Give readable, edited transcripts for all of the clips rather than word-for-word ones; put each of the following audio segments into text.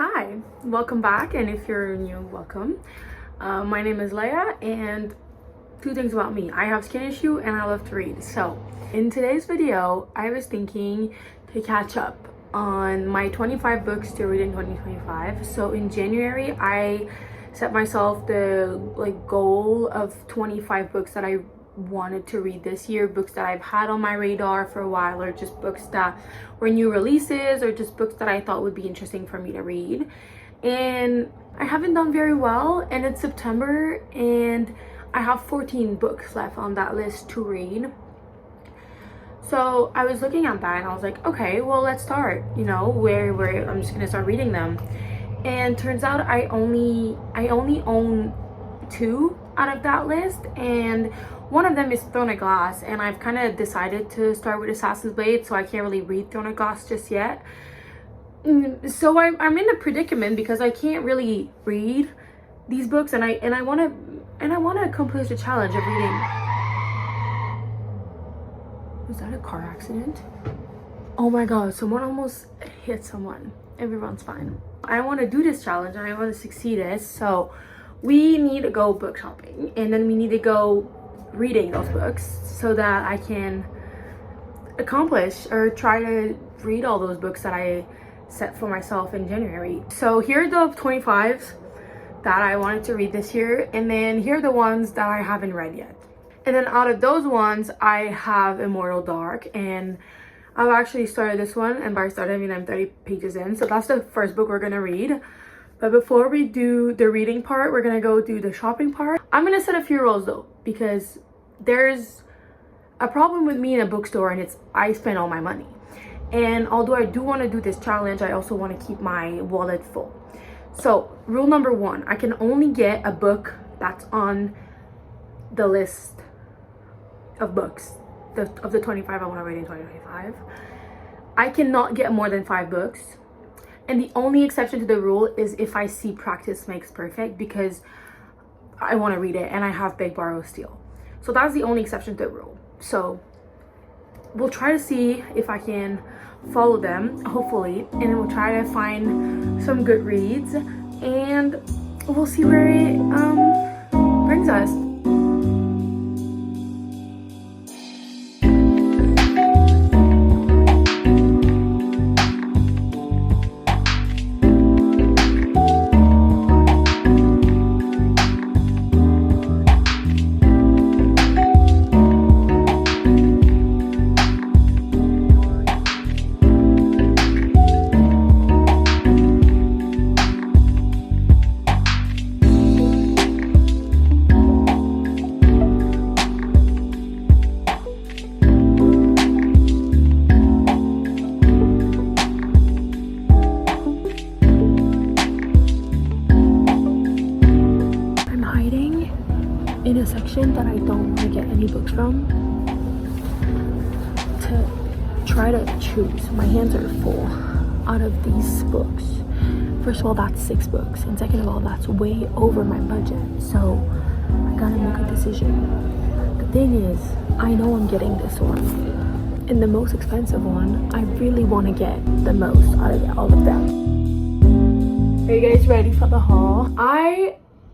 Hi, welcome back, and if you're new, welcome. My name is Leia, and two things about me: I have skin issue and I love to read. So in today's video I was thinking to catch up on my 25 books to read in 2025. So in January I set myself the goal of 25 books that I wanted to read this year, books that I've had on my radar for a while, or just books that were new releases, or just books that I thought would be interesting for me to read. And I haven't done very well, and it's September and I have 14 books left on that list to read. So I was looking at that and I was like, okay, well, let's start, where I'm just gonna start reading them. And turns out I only own 2 out of that list, and one of them is Throne of Glass, and I've kind of decided to start with Assassin's Blade, so I can't really read Throne of Glass just yet. So I'm in a predicament because I can't really read these books, and I want to accomplish the challenge of reading. Was that a car accident? Oh my god, someone almost hit someone. Everyone's fine. I want to do this challenge and I want to succeed it, so we need to go book shopping, and then we need to go reading those books so that I can accomplish or try to read all those books that I set for myself in January. So here are the 25s that I wanted to read this year, and then here are the ones that I haven't read yet. And then out of those ones, I have Immortal Dark, and I've actually started this one, and by started I mean I'm 30 pages in, so that's the first book we're gonna read. But before we do the reading part, we're gonna go do the shopping part. I'm gonna set a few rules though, because there's a problem with me in a bookstore, and it's I spend all my money. And although I do want to do this challenge, I also want to keep my wallet full. So rule number 1, I can only get a book that's on the list of books of the 25 I want to read in 2025. I cannot get more than 5 books. And the only exception to the rule is if I see practice makes perfect, because I want to read it and I have Big Borrow Steal. So that's the only exception to the rule. So we'll try to see if I can follow them, hopefully, and then we'll try to find some good reads, and we'll see where it brings us. In a section that I don't want to get any books from, to try to choose. My hands are full out of these books. First of all, that's 6 books, and second of all, that's way over my budget, so I gotta make a decision. The thing is, I know I'm getting this one, and the most expensive one, I really want to get the most out of all of them. Are you guys ready for the haul?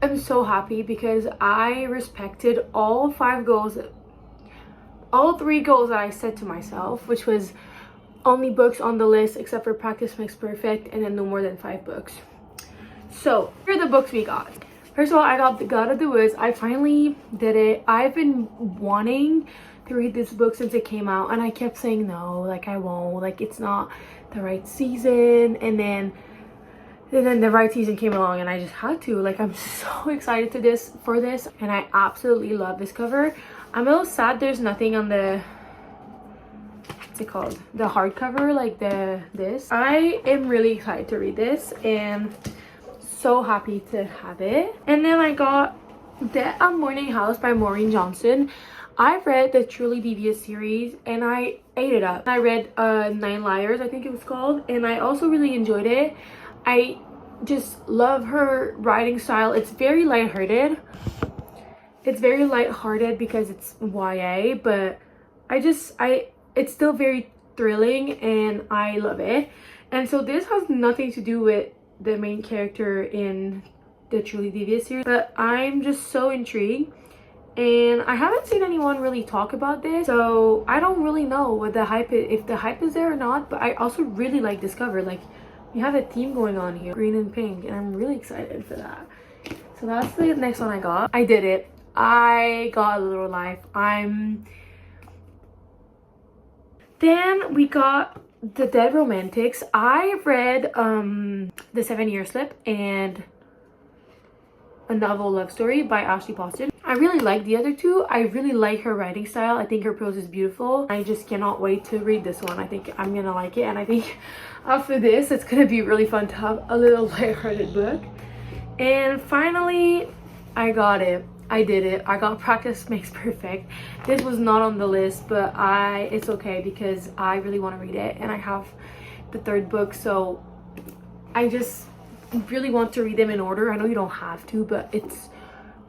I'm so happy because I respected all 3 goals that I set to myself, which was only books on the list except for Practice Makes Perfect, and then no more than 5 books. So here are the books we got. First of all, I got The God of the Woods. I finally did it. I've been wanting to read this book since it came out, and I kept saying no, I won't, it's not the right season, and then the right season came along and I just had to. I'm so excited for this, and I absolutely love this cover. I'm a little sad there's nothing on the, what's it called, the hardcover, this. I am really excited to read this and so happy to have it. And then I got Death at Morning House by Maureen Johnson. I've read the Truly Devious series and I ate it up. I read 9 Liars, I think it was called, and I also really enjoyed it. I just love her writing style. It's very lighthearted. It's very lighthearted because it's YA, but it's still very thrilling and I love it. And so this has nothing to do with the main character in the Truly Devious series, but I'm just so intrigued. And I haven't seen anyone really talk about this, so I don't really know what the hype is, if the hype is there or not. But I also really like this cover. Like, we have a theme going on here, green and pink, and I'm really excited for that. So that's the next one I got. I did it. I got A Little Life. Then we got The Dead Romantics. I read The 7-Year Slip and A Novel Love Story by Ashley Poston. I really like the other two. I really like her writing style. I think her prose is beautiful. I just cannot wait to read this one. I think I'm gonna like it, and I think after this it's gonna be really fun to have a little lighthearted book. And finally, I got it. I did it. I got Practice Makes Perfect. This was not on the list, but it's okay because I really want to read it, and I have the third book, so I just really want to read them in order. I know you don't have to, but it's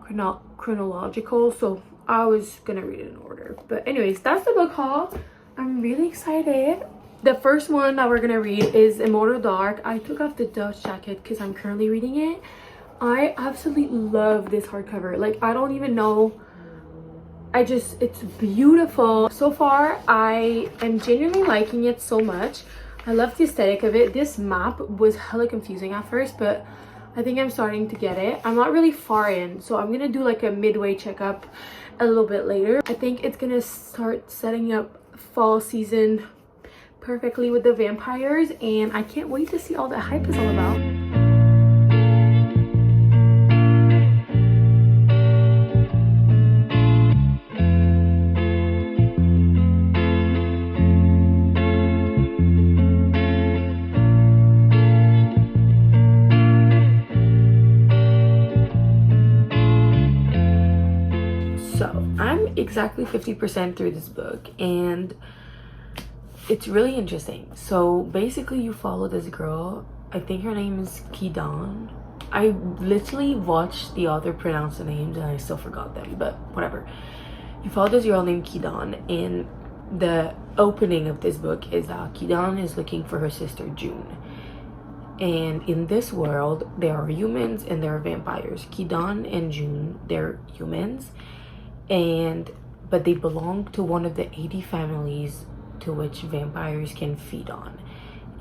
not chronological, so I was gonna read it in order. But anyways, that's the book haul. I'm really excited. The first one that we're gonna read is Immortal Dark. I took off the dust jacket because I'm currently reading it. I absolutely love this hardcover. Like, I don't even know, it's beautiful. So far I am genuinely liking it so much. I love the aesthetic of it. This map was hella confusing at first, but I think I'm starting to get it. I'm not really far in, so I'm gonna do like a midway checkup a little bit later. I think it's gonna start setting up fall season perfectly with the vampires, and I can't wait to see all the hype is all about. Exactly 50% through this book, and it's really interesting. So basically you follow this girl, I think her name is Kidan. I literally watched the author pronounce the names and I still forgot them, but whatever. You follow this girl named Kidan, and the opening of this book is that Kidan is looking for her sister June. And in this world there are humans and there are vampires. Kidan and June, they're humans, but they belong to one of the 80 families to which vampires can feed on.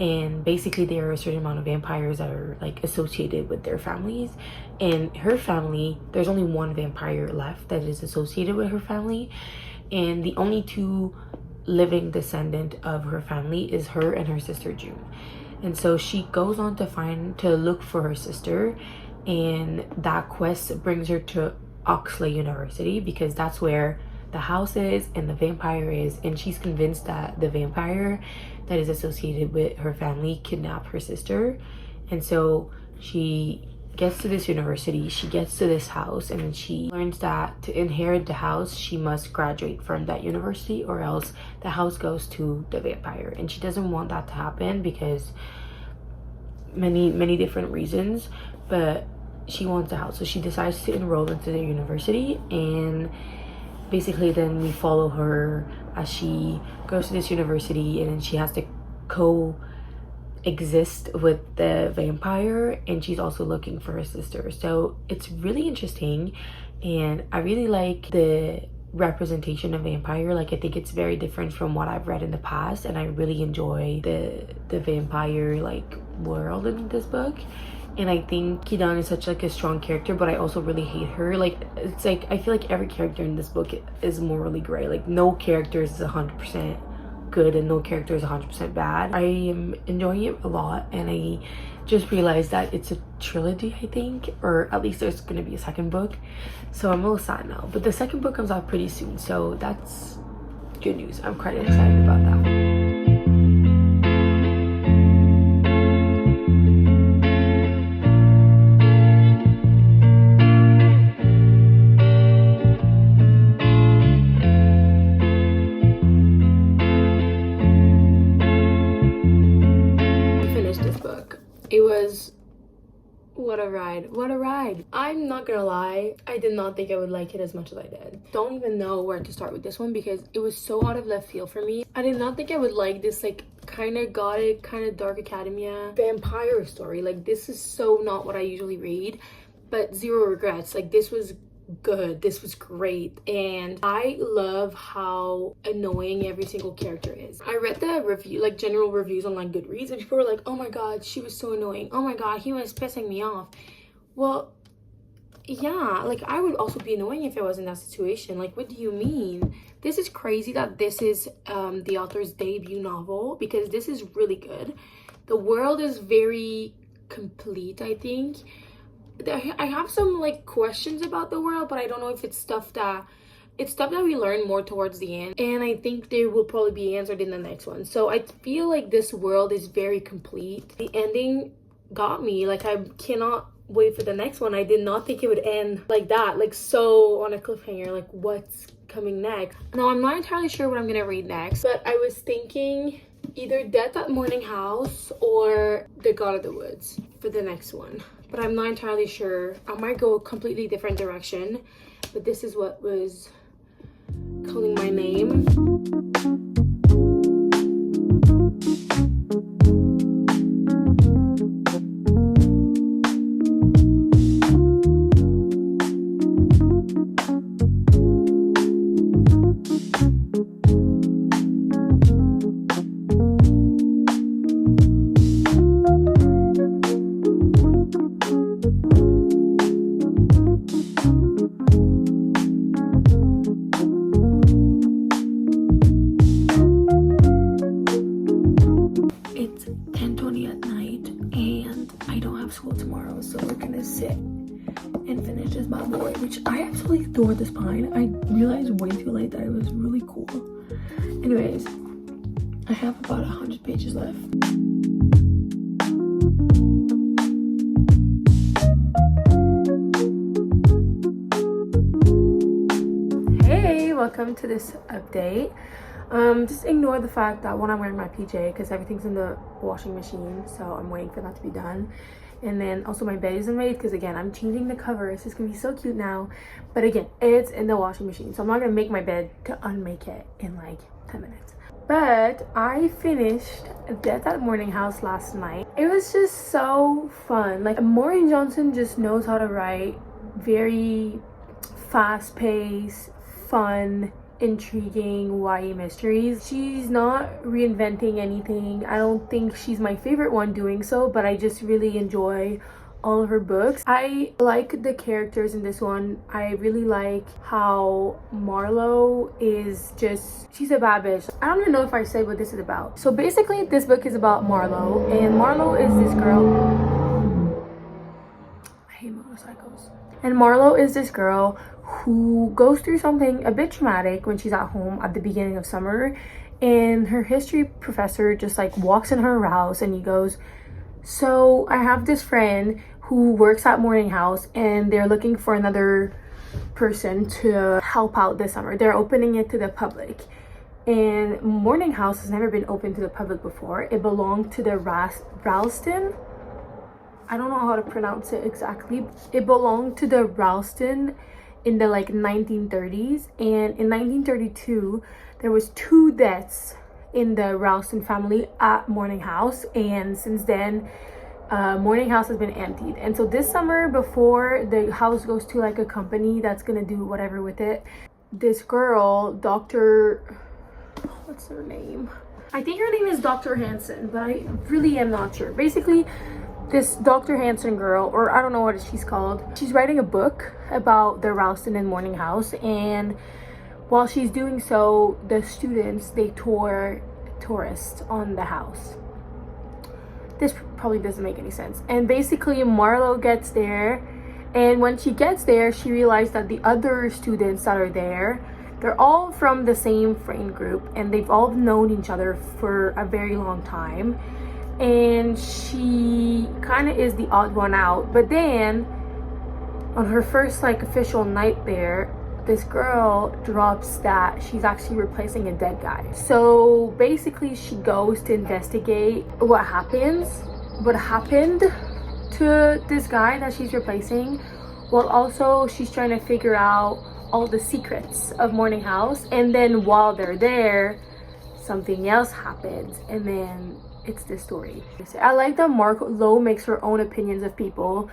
And basically there are a certain amount of vampires that are like associated with their families, and her family, there's only one vampire left that is associated with her family, and the only two living descendant of her family is her and her sister June. And so she goes on to look for her sister, and that quest brings her to Oxley University because that's where the house is and the vampire is, and she's convinced that the vampire that is associated with her family kidnapped her sister. And so she gets to this university, she gets to this house, and then she learns that to inherit the house she must graduate from that university, or else the house goes to the vampire. And she doesn't want that to happen because many different reasons, but she wants the house, so she decides to enroll into the university. And basically then we follow her as she goes to this university, and then she has to coexist with the vampire, and she's also looking for her sister. So it's really interesting, and I really like the representation of vampire. Like, I think it's very different from what I've read in the past, and I really enjoy the vampire like world in this book. And I think Kidan is such like a strong character, but I also really hate her. Like, it's like I feel like every character in this book is morally gray. Like, no character is 100% good and no character is 100% bad. I am enjoying it a lot, and I just realized that it's a trilogy, I think, or at least there's gonna be a second book. So I'm a little sad now, but the second book comes out pretty soon, so that's good news. I'm quite excited about that. It was What a ride. What a ride. I'm not gonna lie, I did not think I would like it as much as I did. Don't even know where to start with this one because it was so out of left field for me. I did not think I would like this like kind of gothic, kind of dark academia vampire story. Like this is so not what I usually read, but zero regrets. Like this was good, this was great, and I love how annoying every single character is. I read the review, like general reviews on like Goodreads, and people were like, oh my god, she was so annoying, oh my god, he was pissing me off. Well, yeah, like I would also be annoying if I was in that situation. Like, what do you mean? This is crazy that this is the author's debut novel, because this is really good. The world is very complete, I think. I have some like questions about the world, but I don't know if it's stuff that we learn more towards the end, and I think they will probably be answered in the next one. So I feel like this world is very complete. The ending got me. Like I cannot wait for the next one. I did not think it would end like that, like so on a cliffhanger, like what's coming next. Now I'm not entirely sure what I'm gonna read next, but I was thinking either Death at Morning House or The God of the Woods for the next one, but I'm not entirely sure. I might go a completely different direction, but this is what was calling my name. Adore the spine. I realized way too late that it was really cool. Anyways, I have about 100 pages left. Hey, welcome to this update. Just ignore the fact that when I'm wearing my PJ, because everything's in the washing machine, so I'm waiting for that to be done. And then also my bed isn't made because again I'm changing the covers. It's gonna be so cute now, but again it's in the washing machine, so I'm not gonna make my bed to unmake it in like 10 minutes. But I finished Death at Morning House last night. It was just so fun. Like Maureen Johnson just knows how to write very fast-paced, fun, intriguing YA mysteries. She's not reinventing anything. I don't think she's my favorite one doing so, but I just really enjoy all of her books. I like the characters in this one. I really like how Marlo is just, she's a bad bitch. I don't even know if I said what this is about. So basically this book is about Marlo, and Marlo is this girl. I hate motorcycles. And Marlo is this girl who goes through something a bit traumatic when she's at home at the beginning of summer, and her history professor just like walks in her house and he goes, so I have this friend who works at Morning House and they're looking for another person to help out this summer. They're opening it to the public, and Morning House has never been open to the public before. It belonged to the Ralston, I don't know how to pronounce it exactly. It belonged to the Ralston in the like 1930s, and in 1932 there was 2 deaths in the Ralston family at Morning House, and since then Morning House has been emptied. And so this summer, before the house goes to like a company that's gonna do whatever with it, this girl, Dr. what's her name? I think her name is Dr. Hansen, but I really am not sure. Basically this Dr. Hansen girl, or I don't know what she's called, she's writing a book about the Ralston and Morning House, and while she's doing so, the students, they tour tourists on the house. This probably doesn't make any sense. And basically Marlo gets there, and when she gets there, she realized that the other students that are there, they're all from the same friend group, and they've all known each other for a very long time. And she kind of is the odd one out. But then on her first like official night there, this girl drops that she's actually replacing a dead guy. So basically she goes to investigate what happened, to this guy that she's replacing, while also she's trying to figure out all the secrets of Morning House. And then while they're there, something else happens, and then it's this story. I like that Mark Lowe makes her own opinions of people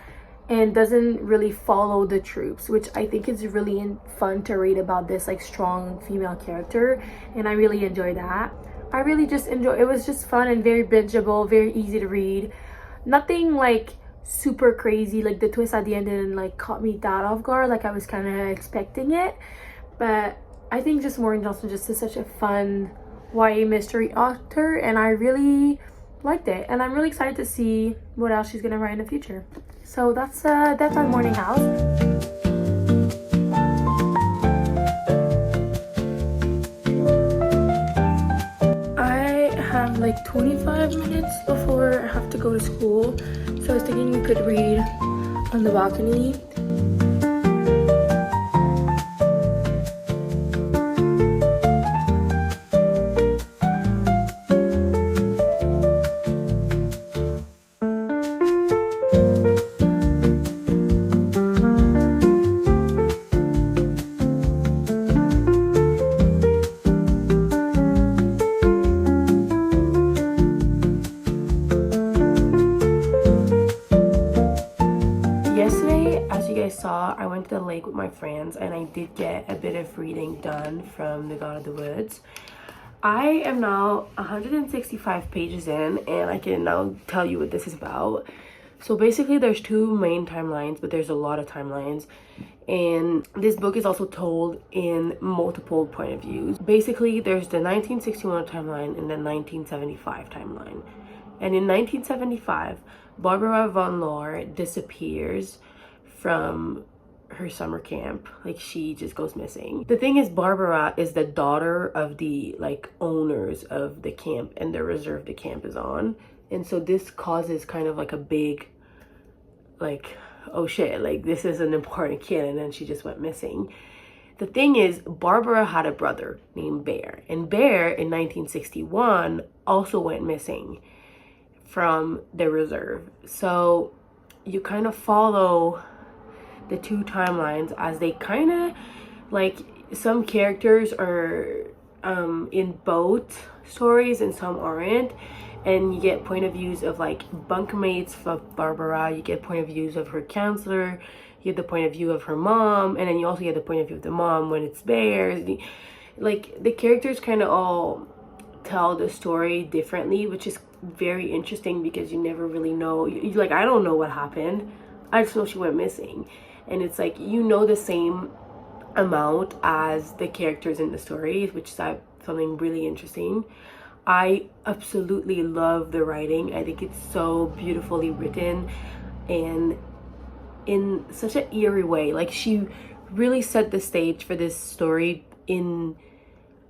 and doesn't really follow the troops, which I think is really fun to read about this like strong female character, and I really enjoy that. I really just enjoy it. Was just fun and very bingeable, very easy to read. Nothing like super crazy, like the twist at the end didn't like caught me that off guard like I was kind of expecting it. But I think just Maureen Johnson just is such a fun YA mystery author, and I really liked it, and I'm really excited to see what else she's gonna write in the future. So that's on Morning House. I have like 25 minutes before I have to go to school, so I was thinking we could read on the balcony. I went to the lake with my friends, and I did get a bit of reading done from The God of the Woods. I am now 165 pages in, and I can now tell you what this is about. So basically there's two main timelines, but there's a lot of timelines, and this book is also told in multiple point of views. Basically there's the 1961 timeline and the 1975 timeline. And in 1975, Barbara von Lohr disappears from her summer camp. Like, she just goes missing. The thing is, Barbara is the daughter of the like owners of the camp and the reserve the camp is on, and so this causes kind of like a big like, oh shit, like this is an important kid, and then she just went missing. The thing is, Barbara had a brother named Bear, and Bear in 1961 also went missing from the reserve. So you kind of follow the two timelines as they kind of like, some characters are in both stories and some aren't, and you get point of views of like bunkmates of Barbara, you get point of views of her counselor, you get the point of view of her mom, and then you also get the point of view of the mom when it's Bear. Like the characters kind of all tell the story differently, which is very interesting because you never really know. Like, I don't know what happened, I just know she went missing. And it's like, you know, the same amount as the characters in the story, which is something really interesting. I absolutely love the writing. I think it's so beautifully written and in such an eerie way. Like, she really set the stage for this story in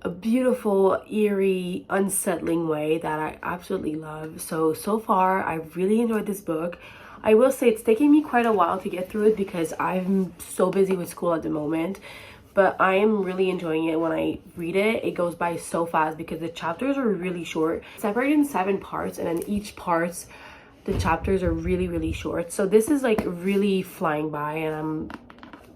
a beautiful, eerie, unsettling way that I absolutely love. So far, I've really enjoyed this book. I will say it's taking me quite a while to get through it because I'm so busy with school at the moment, but I am really enjoying it. When I read it, it goes by so fast because the chapters are really short, separated in 7 parts, and then each parts, the chapters are really, really short. So this is like really flying by, and I'm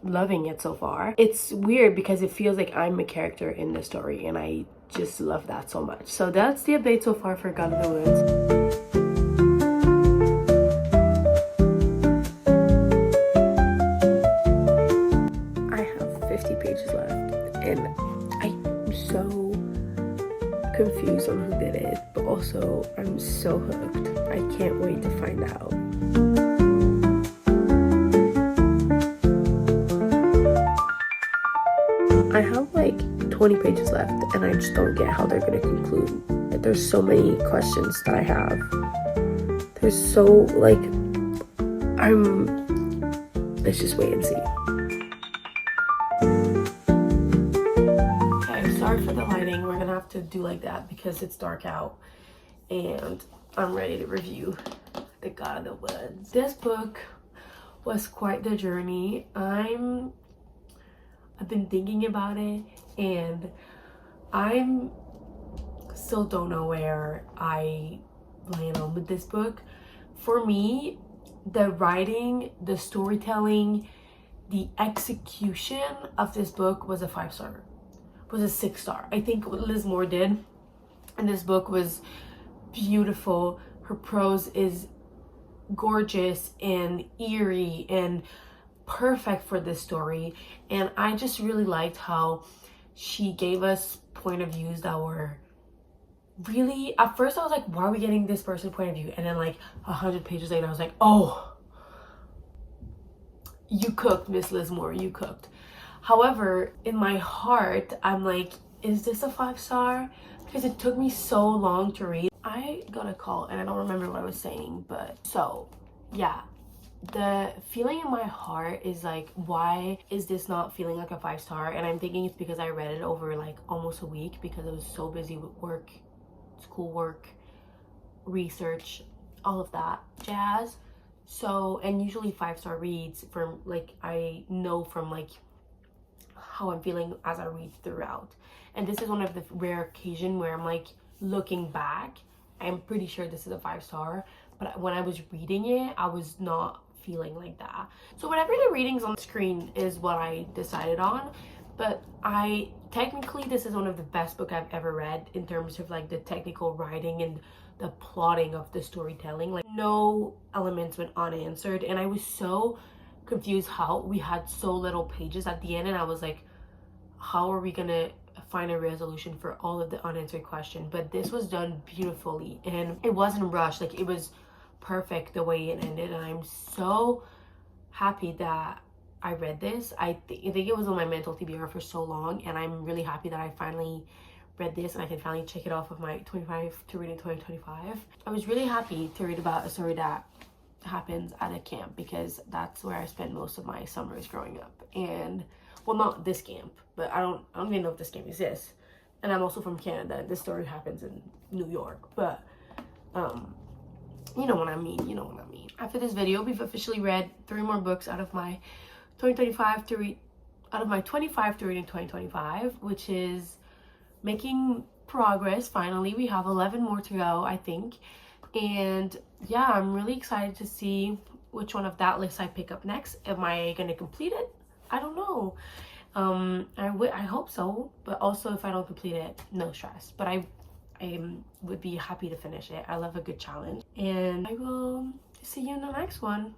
loving it so far. It's weird because it feels like I'm a character in the story, and I just love that so much. So that's the update so far for God of the Woods. Confused on who did it, but also I'm so hooked. I can't wait to find out. I have like 20 pages left, and I just don't get how they're gonna conclude. Like, there's so many questions that I have. There's so like, let's just wait and see. Sorry for the lighting, we're gonna have to do like that because it's dark out, and I'm ready to review The God of the Woods. This book was quite the journey. I've been thinking about it, and I'm still don't know where I land on with this book. For me, the writing, the storytelling, the execution of this book was a 5-star, was a 6-star. I think what Liz Moore did in this book was beautiful. Her prose is gorgeous and eerie and perfect for this story, and I just really liked how she gave us point of views that were really, at first I was like, why are we getting this person's point of view? And then like 100 pages later I was like, oh, you cooked, Miss Liz Moore, you cooked. However, in my heart I'm like, is this a 5-star? Because it took me so long to read. I got a call and I don't remember what I was saying, but so yeah, the feeling in my heart is like, why is this not feeling like a 5-star? And I'm thinking it's because I read it over like almost a week because I was so busy with work, schoolwork, research, all of that jazz. So, and usually 5-star reads, from like, I know from like how I'm feeling as I read throughout. And this is one of the rare occasion where I'm like, looking back, I'm pretty sure this is a 5-star, but when I was reading it, I was not feeling like that. So whatever the readings on the screen is what I decided on, but I technically, this is one of the best book I've ever read in terms of like the technical writing and the plotting of the storytelling. Like, no elements went unanswered, and I was so confused how we had so little pages at the end, and I was like, how are we gonna find a resolution for all of the unanswered questions? But this was done beautifully, and it wasn't rushed. Like, it was perfect the way it ended, and I'm so happy that I read this. I think it was on my mental TBR for so long, and I'm really happy that I finally read this and I can finally check it off of my 25 to read in 2025. I was really happy to read about a story that happens at a camp, because that's where I spent most of my summers growing up. And well, not this camp, but I don't even know if this camp exists, and I'm also from Canada. This story happens in New York, but you know what I mean, After this video, we've officially read 3 more books out of my 2025 to read, out of my 25 to read in 2025, which is making progress. Finally, we have 11 more to go, I think. And yeah, I'm really excited to see which one of that list I pick up next. Am I gonna complete it? I don't know. I hope so, but also if I don't complete it, no stress. But I would be happy to finish it. I love a good challenge, and I will see you in the next one.